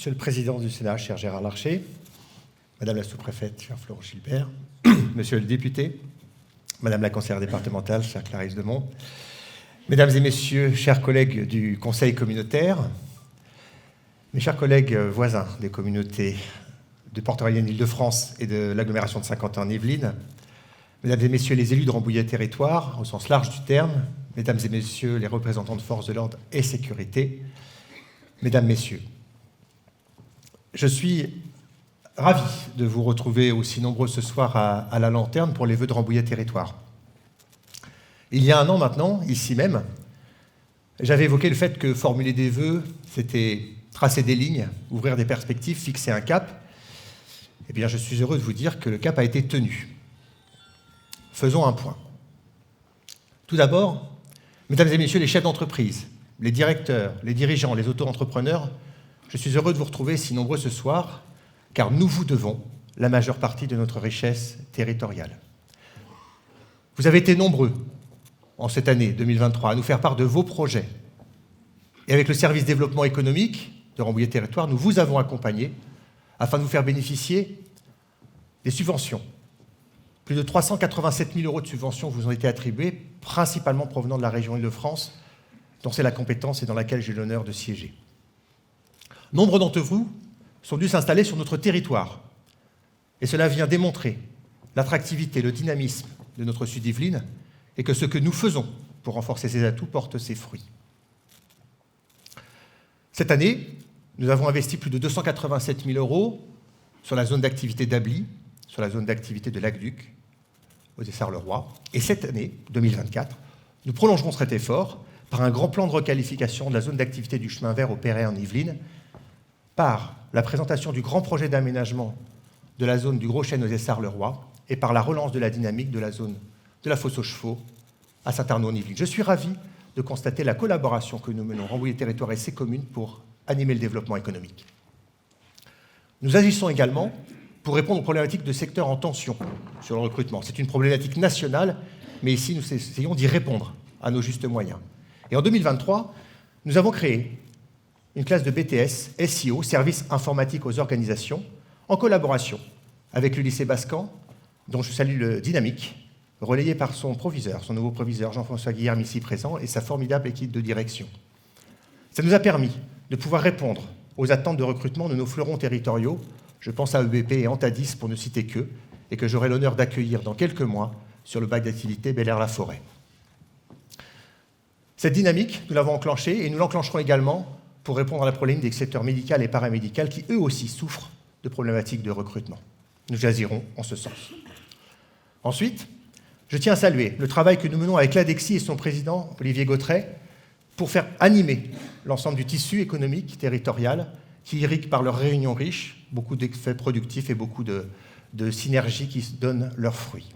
Monsieur le Président du Sénat, cher Gérard Larcher, Madame la sous-préfète, chère Florence Gilbert, Monsieur le député, Madame la conseillère départementale, chère Clarisse Demont, Mesdames et Messieurs, chers collègues du Conseil communautaire, mes chers collègues voisins des communautés de Porte-Royal Île-de-France et de l'agglomération de Saint-Quentin-en-Yvelines, Mesdames et Messieurs les élus de Rambouillet Territoire, au sens large du terme, Mesdames et Messieurs les représentants de forces de l'ordre et sécurité, Mesdames, Messieurs, je suis ravi de vous retrouver aussi nombreux ce soir à la lanterne pour les vœux de Rambouillet Territoire. Il y a un an maintenant, ici même, j'avais évoqué le fait que formuler des vœux, c'était tracer des lignes, ouvrir des perspectives, fixer un cap. Eh bien, je suis heureux de vous dire que le cap a été tenu. Faisons un point. Tout d'abord, Mesdames et Messieurs les chefs d'entreprise, les directeurs, les dirigeants, les auto-entrepreneurs, je suis heureux de vous retrouver si nombreux ce soir, car nous vous devons la majeure partie de notre richesse territoriale. Vous avez été nombreux en cette année 2023 à nous faire part de vos projets. Et avec le service développement économique de Rambouillet Territoire, nous vous avons accompagnés afin de vous faire bénéficier des subventions. Plus de 387 000 € de subventions vous ont été attribuées, principalement provenant de la région Île-de-France, dont c'est la compétence et dans laquelle j'ai l'honneur de siéger. Nombre d'entre vous sont venus s'installer sur notre territoire. Et cela vient démontrer l'attractivité, le dynamisme de notre Sud-Yvelines et que ce que nous faisons pour renforcer ces atouts porte ses fruits. Cette année, nous avons investi plus de 287 000 € sur la zone d'activité d'Ably, sur la zone d'activité de Lac-Duc, aux Essarts-le-Roi. Et cette année, 2024, nous prolongerons cet effort par un grand plan de requalification de la zone d'activité du chemin vert au Perret en Yvelines, par la présentation du grand projet d'aménagement de la zone du Gros Chêne aux Essarts-le-Roi et par la relance de la dynamique de la zone de la Fosse aux Chevaux à Saint-Arnaud-en-Yvelines. Je suis ravi de constater la collaboration que nous menons, Rambouillet Territoire et ses communes, pour animer le développement économique. Nous agissons également pour répondre aux problématiques de secteurs en tension sur le recrutement. C'est une problématique nationale, mais ici, nous essayons d'y répondre à nos justes moyens. Et en 2023, nous avons créé une classe de BTS, SIO, Service informatique aux organisations, en collaboration avec le lycée Bascan, dont je salue le dynamique, relayé par son proviseur, son nouveau proviseur, Jean-François Guilherme, ici présent, et sa formidable équipe de direction. Ça nous a permis de pouvoir répondre aux attentes de recrutement de nos fleurons territoriaux, je pense à EBP et Antadis pour ne citer qu'eux, et que j'aurai l'honneur d'accueillir dans quelques mois sur le bac d'activité Bel-Air-la-Forêt. Cette dynamique, nous l'avons enclenchée et nous l'enclencherons également pour répondre à la problématique des secteurs médical et paramédical qui, eux aussi, souffrent de problématiques de recrutement. Nous agirons en ce sens. Ensuite, je tiens à saluer le travail que nous menons avec l'ADEXI et son président, Olivier Gautret, pour faire animer l'ensemble du tissu économique territorial qui irrigue par leurs réunions riches, beaucoup d'effets productifs et beaucoup de synergies qui donnent leurs fruits.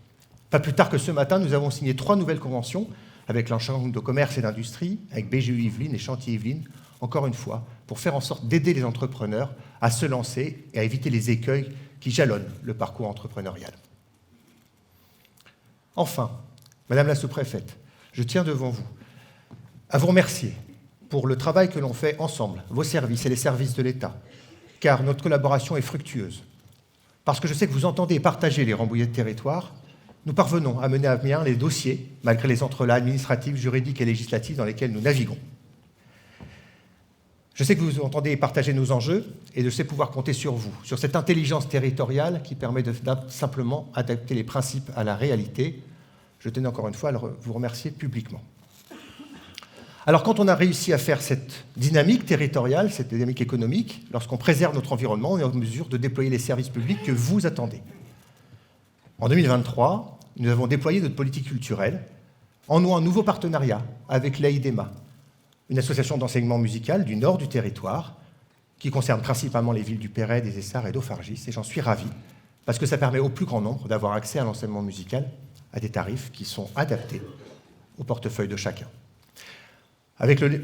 Pas plus tard que ce matin, nous avons signé 3 nouvelles conventions avec la Chambre de commerce et d'industrie, avec BGE Yvelines et Chantier Yvelines, encore une fois, pour faire en sorte d'aider les entrepreneurs à se lancer et à éviter les écueils qui jalonnent le parcours entrepreneurial. Enfin, Madame la sous-préfète, je tiens devant vous à vous remercier pour le travail que l'on fait ensemble, vos services et les services de l'État, car notre collaboration est fructueuse. Parce que je sais que vous entendez et partagez les Rambouillets de territoire, nous parvenons à mener à bien les dossiers, malgré les entrelacs administratifs, juridiques et législatifs dans lesquels nous naviguons. Je sais que vous entendez et partagez nos enjeux, et je sais pouvoir compter sur vous, sur cette intelligence territoriale qui permet de simplement adapter les principes à la réalité. Je tenais encore une fois à vous remercier publiquement. Alors, quand on a réussi à faire cette dynamique territoriale, cette dynamique économique, lorsqu'on préserve notre environnement, on est en mesure de déployer les services publics que vous attendez. En 2023, nous avons déployé notre politique culturelle en nouant un nouveau partenariat avec l'AIDEMA, une association d'enseignement musical du nord du territoire qui concerne principalement les villes du Perret, des Essarts et d'Auffargis. Et j'en suis ravi, parce que ça permet au plus grand nombre d'avoir accès à l'enseignement musical à des tarifs qui sont adaptés au portefeuille de chacun.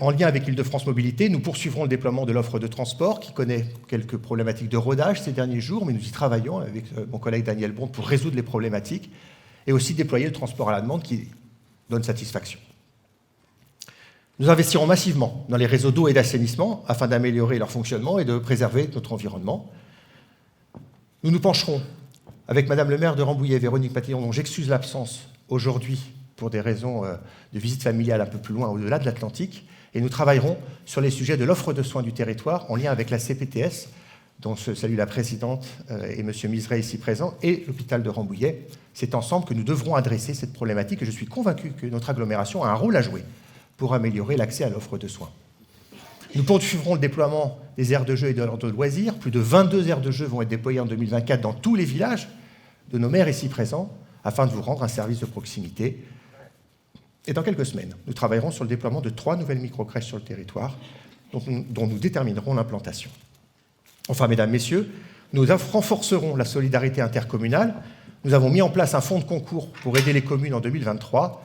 En lien avec Île-de-France Mobilité, nous poursuivrons le déploiement de l'offre de transport qui connaît quelques problématiques de rodage ces derniers jours, mais nous y travaillons avec mon collègue Daniel Bond pour résoudre les problématiques et aussi déployer le transport à la demande qui donne satisfaction. Nous investirons massivement dans les réseaux d'eau et d'assainissement afin d'améliorer leur fonctionnement et de préserver notre environnement. Nous nous pencherons avec Madame le maire de Rambouillet, Véronique Patillon, dont j'excuse l'absence aujourd'hui pour des raisons de visite familiale un peu plus loin, au-delà de l'Atlantique, et nous travaillerons sur les sujets de l'offre de soins du territoire en lien avec la CPTS, dont je salue la présidente et M. Miseret ici présent, et l'hôpital de Rambouillet. C'est ensemble que nous devrons adresser cette problématique et je suis convaincu que notre agglomération a un rôle à jouer pour améliorer l'accès à l'offre de soins. Nous poursuivrons le déploiement des aires de jeux et de leurs de loisirs. Plus de 22 aires de jeux vont être déployées en 2024 dans tous les villages de nos maires ici présents afin de vous rendre un service de proximité. Et dans quelques semaines, nous travaillerons sur le déploiement de 3 nouvelles microcrèches sur le territoire dont nous déterminerons l'implantation. Enfin, mesdames, messieurs, nous renforcerons la solidarité intercommunale. Nous avons mis en place un fonds de concours pour aider les communes en 2023.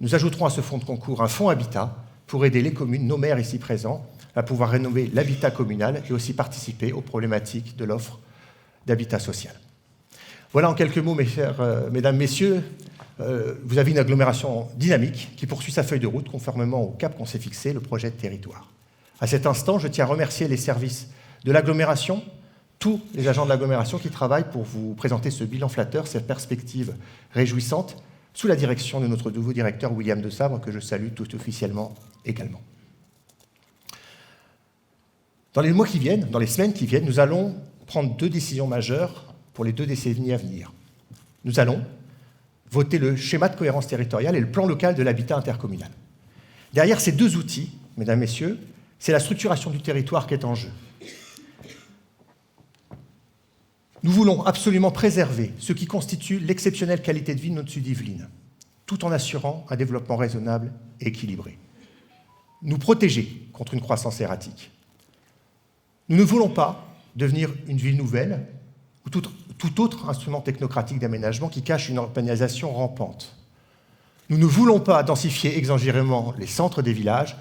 Nous ajouterons à ce fonds de concours un fonds habitat pour aider les communes, nos maires ici présents, à pouvoir rénover l'habitat communal et aussi participer aux problématiques de l'offre d'habitat social. Voilà en quelques mots, mes chers mesdames, messieurs, vous avez une agglomération dynamique qui poursuit sa feuille de route conformément au cap qu'on s'est fixé, le projet de territoire. À cet instant, je tiens à remercier les services de l'agglomération, tous les agents de l'agglomération qui travaillent pour vous présenter ce bilan flatteur, cette perspective réjouissante, sous la direction de notre nouveau directeur William de Sabre, que je salue tout officiellement également. Dans les mois qui viennent, dans les semaines qui viennent, nous allons prendre 2 décisions majeures pour les 2 décennies à venir. Nous allons voter le schéma de cohérence territoriale et le plan local de l'habitat intercommunal. Derrière ces 2 outils, mesdames, messieurs, c'est la structuration du territoire qui est en jeu. Nous voulons absolument préserver ce qui constitue l'exceptionnelle qualité de vie de notre Sud-Yvelines, tout en assurant un développement raisonnable et équilibré. Nous protéger contre une croissance erratique. Nous ne voulons pas devenir une ville nouvelle ou tout autre instrument technocratique d'aménagement qui cache une urbanisation rampante. Nous ne voulons pas densifier exagérément les centres des villages,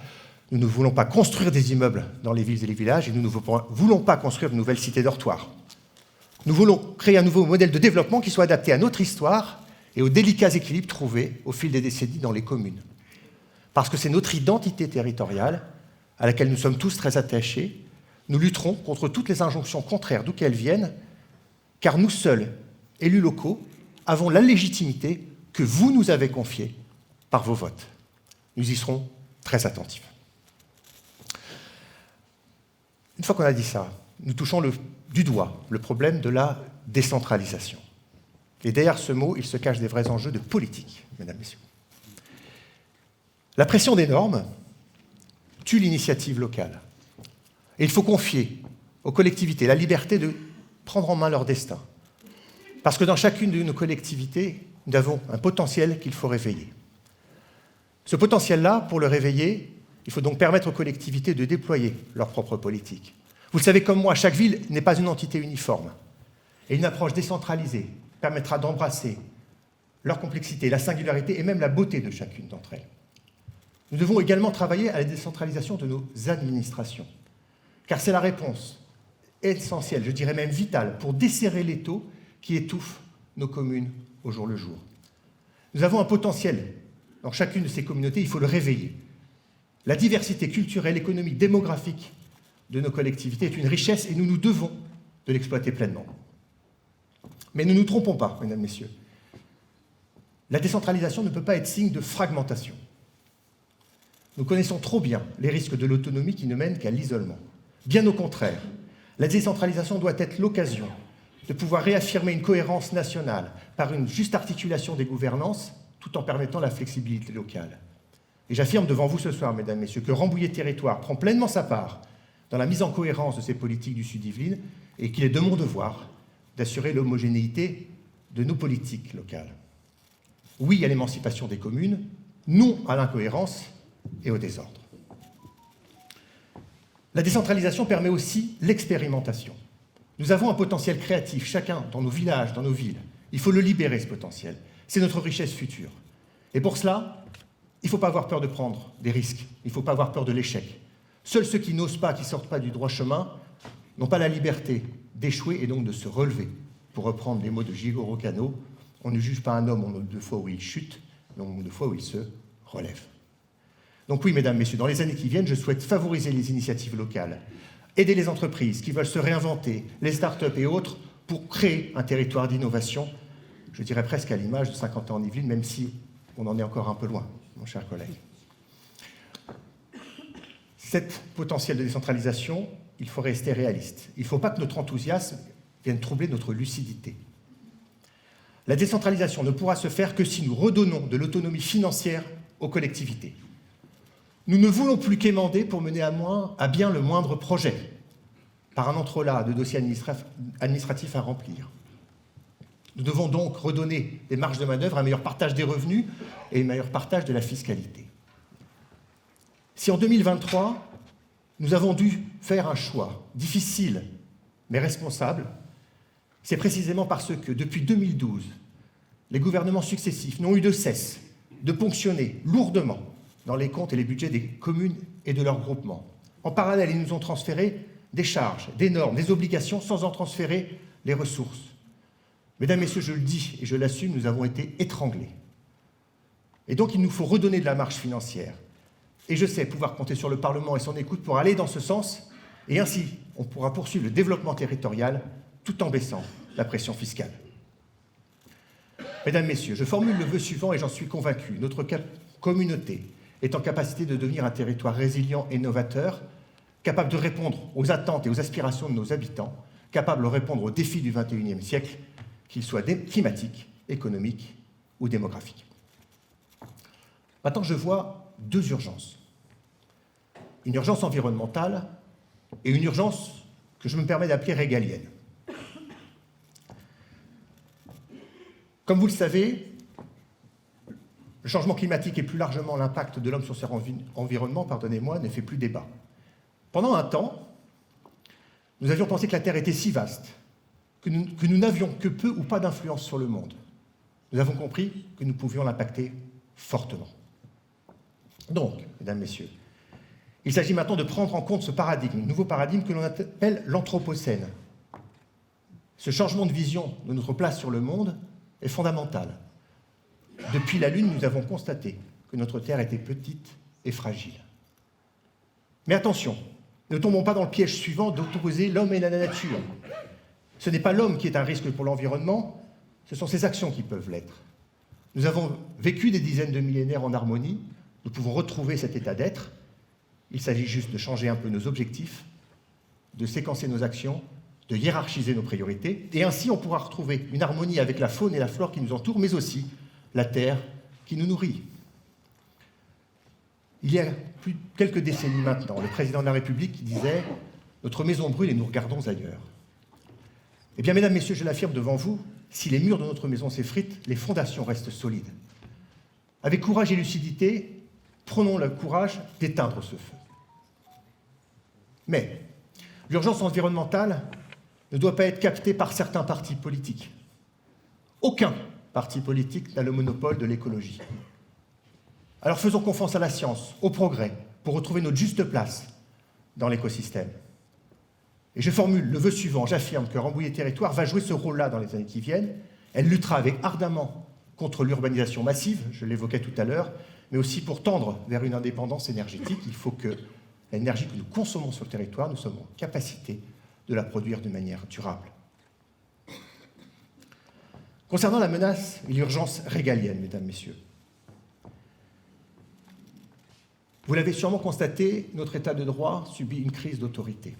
nous ne voulons pas construire des immeubles dans les villes et les villages, et nous ne voulons pas construire de nouvelles cités dortoirs. Nous voulons créer un nouveau modèle de développement qui soit adapté à notre histoire et aux délicats équilibres trouvés au fil des décennies dans les communes. Parce que c'est notre identité territoriale, à laquelle nous sommes tous très attachés, nous lutterons contre toutes les injonctions contraires d'où qu'elles viennent, car nous seuls, élus locaux, avons la légitimité que vous nous avez confiée par vos votes. Nous y serons très attentifs. Une fois qu'on a dit ça, nous touchons du doigt le problème de la décentralisation. Et derrière ce mot, il se cache des vrais enjeux de politique, mesdames, messieurs. La pression des normes tue l'initiative locale. Et il faut confier aux collectivités la liberté de prendre en main leur destin. Parce que dans chacune de nos collectivités, nous avons un potentiel qu'il faut réveiller. Ce potentiel-là, pour le réveiller, il faut donc permettre aux collectivités de déployer leur propre politique. Vous le savez comme moi, chaque ville n'est pas une entité uniforme. Et une approche décentralisée permettra d'embrasser leur complexité, la singularité et même la beauté de chacune d'entre elles. Nous devons également travailler à la décentralisation de nos administrations, car c'est la réponse essentielle, je dirais même vitale, pour desserrer l'étau qui étouffe nos communes au jour le jour. Nous avons un potentiel dans chacune de ces communautés, il faut le réveiller. La diversité culturelle, économique, démographique de nos collectivités est une richesse et nous nous devons de l'exploiter pleinement. Mais ne nous trompons pas, mesdames, messieurs. La décentralisation ne peut pas être signe de fragmentation. Nous connaissons trop bien les risques de l'autonomie qui ne mènent qu'à l'isolement. Bien au contraire, la décentralisation doit être l'occasion de pouvoir réaffirmer une cohérence nationale par une juste articulation des gouvernances, tout en permettant la flexibilité locale. Et j'affirme devant vous ce soir, mesdames, messieurs, que Rambouillet Territoire prend pleinement sa part dans la mise en cohérence de ces politiques du Sud-Yvelines et qu'il est de mon devoir d'assurer l'homogénéité de nos politiques locales. Oui à l'émancipation des communes, non à l'incohérence et au désordre. La décentralisation permet aussi l'expérimentation. Nous avons un potentiel créatif, chacun dans nos villages, dans nos villes. Il faut le libérer, ce potentiel. C'est notre richesse future. Et pour cela, il ne faut pas avoir peur de prendre des risques. Il ne faut pas avoir peur de l'échec. Seuls ceux qui n'osent pas, qui ne sortent pas du droit chemin, n'ont pas la liberté d'échouer et donc de se relever. Pour reprendre les mots de Jigoro Kano, on ne juge pas un homme au nombre de fois où il chute, mais au nombre de fois où il se relève. Donc oui, mesdames, messieurs, dans les années qui viennent, je souhaite favoriser les initiatives locales, aider les entreprises qui veulent se réinventer, les start-up et autres, pour créer un territoire d'innovation, je dirais presque à l'image de 50 ans en Yvelines, même si on en est encore un peu loin, mon cher collègue. Cette potentiel de décentralisation, il faut rester réaliste. Il ne faut pas que notre enthousiasme vienne troubler notre lucidité. La décentralisation ne pourra se faire que si nous redonnons de l'autonomie financière aux collectivités. Nous ne voulons plus quémander pour mener à bien le moindre projet, par un entrelac de dossiers administratifs à remplir. Nous devons donc redonner des marges de manœuvre, un meilleur partage des revenus et un meilleur partage de la fiscalité. Si en 2023, nous avons dû faire un choix difficile mais responsable, c'est précisément parce que, depuis 2012, les gouvernements successifs n'ont eu de cesse de ponctionner lourdement dans les comptes et les budgets des communes et de leurs groupements. En parallèle, ils nous ont transféré des charges, des normes, des obligations, sans en transférer les ressources. Mesdames, Messieurs, je le dis et je l'assume, nous avons été étranglés. Et donc, il nous faut redonner de la marge financière. Et je sais pouvoir compter sur le Parlement et son écoute pour aller dans ce sens, et ainsi, on pourra poursuivre le développement territorial tout en baissant la pression fiscale. Mesdames, Messieurs, je formule le vœu suivant et j'en suis convaincu. Notre communauté est en capacité de devenir un territoire résilient et novateur, capable de répondre aux attentes et aux aspirations de nos habitants, capable de répondre aux défis du XXIe siècle, qu'ils soient climatiques, économiques ou démographiques. Maintenant, je vois deux urgences. Une urgence environnementale et une urgence que je me permets d'appeler régalienne. Comme vous le savez, le changement climatique et plus largement l'impact de l'homme sur son environnement, ne fait plus débat. Pendant un temps, nous avions pensé que la Terre était si vaste que nous n'avions que peu ou pas d'influence sur le monde. Nous avons compris que nous pouvions l'impacter fortement. Donc, mesdames, messieurs, il s'agit maintenant de prendre en compte ce paradigme, nouveau paradigme que l'on appelle l'anthropocène. Ce changement de vision de notre place sur le monde est fondamental. Depuis la Lune, nous avons constaté que notre Terre était petite et fragile. Mais attention, ne tombons pas dans le piège suivant d'opposer l'homme et la nature. Ce n'est pas l'homme qui est un risque pour l'environnement, ce sont ses actions qui peuvent l'être. Nous avons vécu des dizaines de millénaires en harmonie, nous pouvons retrouver cet état d'être. Il s'agit juste de changer un peu nos objectifs, de séquencer nos actions, de hiérarchiser nos priorités, et ainsi on pourra retrouver une harmonie avec la faune et la flore qui nous entourent, mais aussi la terre qui nous nourrit. Il y a quelques décennies maintenant, le président de la République disait « Notre maison brûle et nous regardons ailleurs ». Eh bien, mesdames, messieurs, je l'affirme devant vous, si les murs de notre maison s'effritent, les fondations restent solides. Avec courage et lucidité, prenons le courage d'éteindre ce feu. Mais l'urgence environnementale ne doit pas être captée par certains partis politiques. Aucun parti politique n'a le monopole de l'écologie. Alors faisons confiance à la science, au progrès, pour retrouver notre juste place dans l'écosystème. Et je formule le vœu suivant, j'affirme que Rambouillet Territoire va jouer ce rôle-là dans les années qui viennent. Elle luttera avec ardemment contre l'urbanisation massive, je l'évoquais tout à l'heure, mais aussi pour tendre vers une indépendance énergétique. Il faut que l'énergie que nous consommons sur le territoire, nous sommes en capacité de la produire de manière durable. Concernant la menace et l'urgence régalienne, mesdames, messieurs, vous l'avez sûrement constaté, notre État de droit subit une crise d'autorité.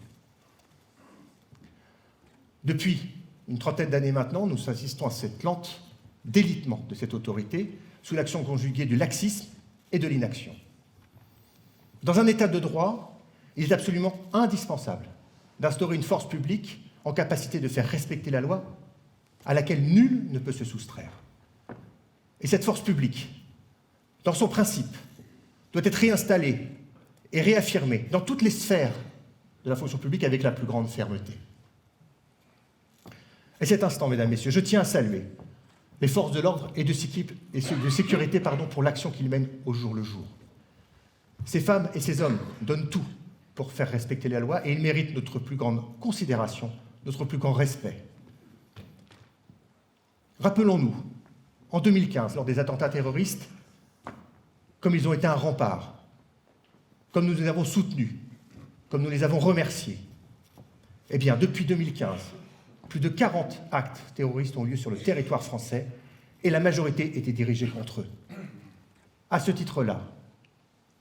Depuis une trentaine d'années maintenant, nous assistons à cette lente délitement de cette autorité sous l'action conjuguée du laxisme et de l'inaction. Dans un État de droit, il est absolument indispensable d'instaurer une force publique en capacité de faire respecter la loi à laquelle nul ne peut se soustraire. Et cette force publique, dans son principe, doit être réinstallée et réaffirmée dans toutes les sphères de la fonction publique avec la plus grande fermeté. À cet instant, mesdames, messieurs, je tiens à saluer les forces de l'ordre et de sécurité pour l'action qu'ils mènent au jour le jour. Ces femmes et ces hommes donnent tout pour faire respecter la loi et ils méritent notre plus grande considération, notre plus grand respect. Rappelons-nous, en 2015, lors des attentats terroristes, comme ils ont été un rempart comme nous les avons soutenus, comme nous les avons remerciés. Eh bien, depuis 2015, plus de 40 actes terroristes ont lieu sur le territoire français et la majorité était dirigée contre eux. À ce titre-là,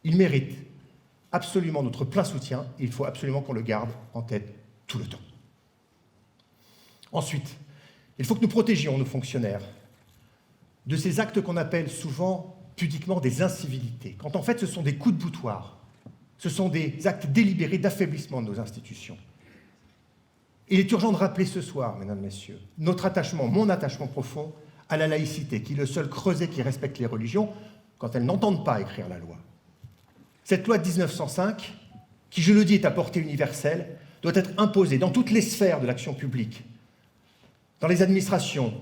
ils méritent absolument notre plein soutien et il faut absolument qu'on le garde en tête tout le temps. Ensuite, il faut que nous protégions nos fonctionnaires de ces actes qu'on appelle souvent pudiquement des incivilités, quand en fait ce sont des coups de boutoir, ce sont des actes délibérés d'affaiblissement de nos institutions. Il est urgent de rappeler ce soir, mesdames, messieurs, notre attachement, mon attachement profond à la laïcité, qui est le seul creuset qui respecte les religions quand elles n'entendent pas écrire la loi. Cette loi de 1905, qui, je le dis, est à portée universelle, doit être imposée dans toutes les sphères de l'action publique, dans les administrations,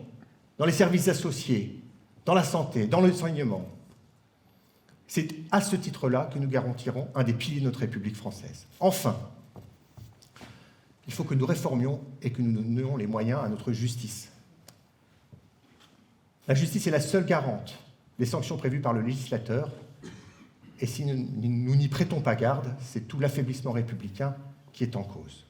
dans les services associés, dans la santé, dans l'enseignement. C'est à ce titre-là que nous garantirons un des piliers de notre République française. Enfin, il faut que nous réformions et que nous donnions les moyens à notre justice. La justice est la seule garante des sanctions prévues par le législateur, et si nous n'y prêtons pas garde, c'est tout l'affaiblissement républicain qui est en cause.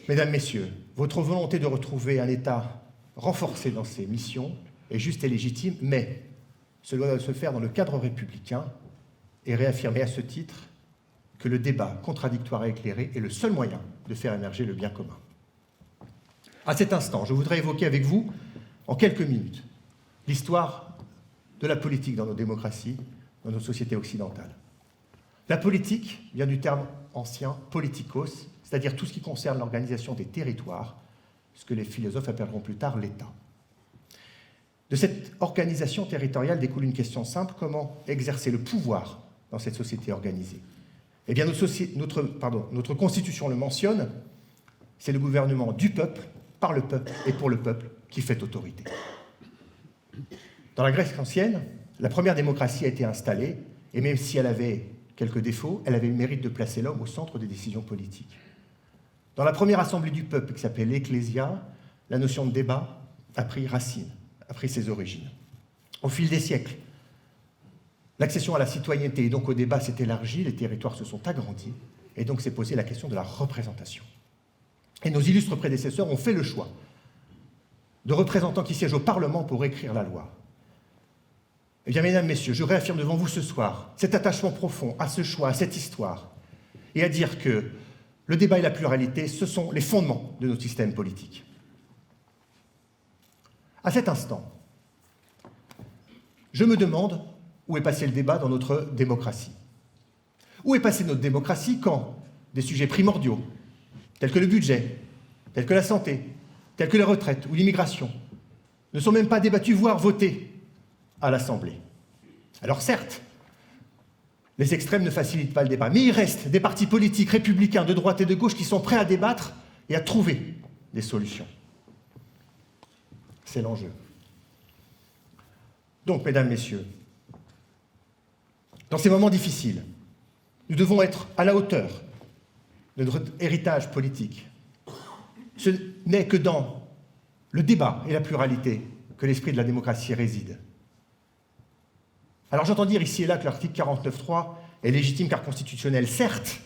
Mesdames, Messieurs, votre volonté de retrouver un État renforcé dans ses missions est juste et légitime, mais cela doit se faire dans le cadre républicain et réaffirmer à ce titre que le débat contradictoire et éclairé est le seul moyen de faire émerger le bien commun. À cet instant, je voudrais évoquer avec vous, en quelques minutes, l'histoire de la politique dans nos démocraties, dans nos sociétés occidentales. La politique vient du terme ancien politikos, c'est-à-dire tout ce qui concerne l'organisation des territoires, ce que les philosophes appelleront plus tard l'État. De cette organisation territoriale découle une question simple: comment exercer le pouvoir dans cette société organisée? Eh bien, notre Constitution le mentionne, c'est le gouvernement du peuple, par le peuple et pour le peuple qui fait autorité. Dans la Grèce ancienne, la première démocratie a été installée, et même si elle avait quelques défauts, elle avait le mérite de placer l'homme au centre des décisions politiques. Dans la première assemblée du peuple, qui s'appelait l'Ecclésia, la notion de débat a pris racine, a pris ses origines. Au fil des siècles, l'accession à la citoyenneté et donc au débat s'est élargie, les territoires se sont agrandis, et donc s'est posée la question de la représentation. Et nos illustres prédécesseurs ont fait le choix de représentants qui siègent au Parlement pour écrire la loi. Eh bien, mesdames, messieurs, je réaffirme devant vous ce soir cet attachement profond à ce choix, à cette histoire, et à dire que le débat et la pluralité, ce sont les fondements de notre système politique. À cet instant, je me demande où est passé le débat dans notre démocratie. Où est passée notre démocratie quand des sujets primordiaux, tels que le budget, tels que la santé, tels que les retraites ou l'immigration, ne sont même pas débattus, voire votés à l'Assemblée. Alors certes, les extrêmes ne facilitent pas le débat, mais il reste des partis politiques républicains de droite et de gauche qui sont prêts à débattre et à trouver des solutions. C'est l'enjeu. Donc, mesdames, messieurs, dans ces moments difficiles, nous devons être à la hauteur de notre héritage politique. Ce n'est que dans le débat et la pluralité que l'esprit de la démocratie réside. Alors j'entends dire ici et là que l'article 49.3 est légitime car constitutionnel, certes,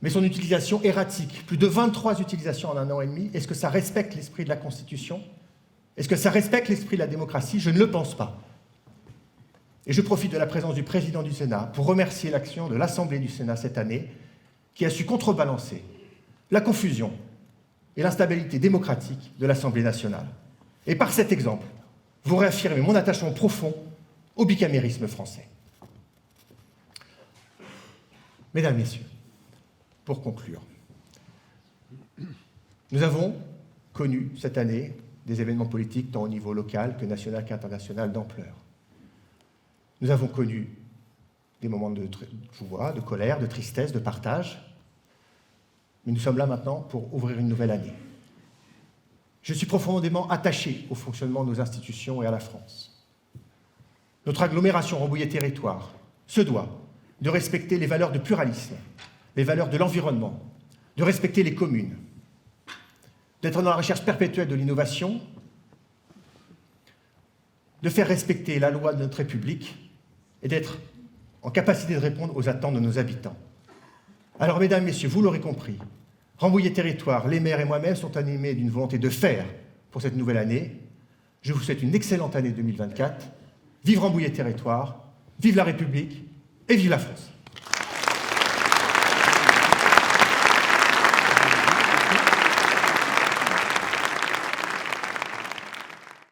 mais son utilisation erratique, plus de 23 utilisations en un an et demi, est-ce que ça respecte l'esprit de la Constitution? Est-ce que ça respecte l'esprit de la démocratie? Je ne le pense pas. Et je profite de la présence du président du Sénat pour remercier l'action de l'Assemblée du Sénat cette année, qui a su contrebalancer la confusion et l'instabilité démocratique de l'Assemblée nationale. Et par cet exemple, vous réaffirmez mon attachement profond au bicamérisme français. Mesdames, Messieurs, pour conclure, nous avons connu cette année des événements politiques tant au niveau local que national qu'international d'ampleur. Nous avons connu des moments de joie, de colère, de tristesse, de partage, mais nous sommes là maintenant pour ouvrir une nouvelle année. Je suis profondément attaché au fonctionnement de nos institutions et à la France. Notre agglomération Rambouillet-Territoire se doit de respecter les valeurs de pluralisme, les valeurs de l'environnement, de respecter les communes, d'être dans la recherche perpétuelle de l'innovation, de faire respecter la loi de notre République et d'être en capacité de répondre aux attentes de nos habitants. Alors, mesdames, messieurs, vous l'aurez compris, Rambouillet Territoire, les maires et moi-même sont animés d'une volonté de faire pour cette nouvelle année. Je vous souhaite une excellente année 2024. Vive Rambouillet Territoire, vive la République et vive la France.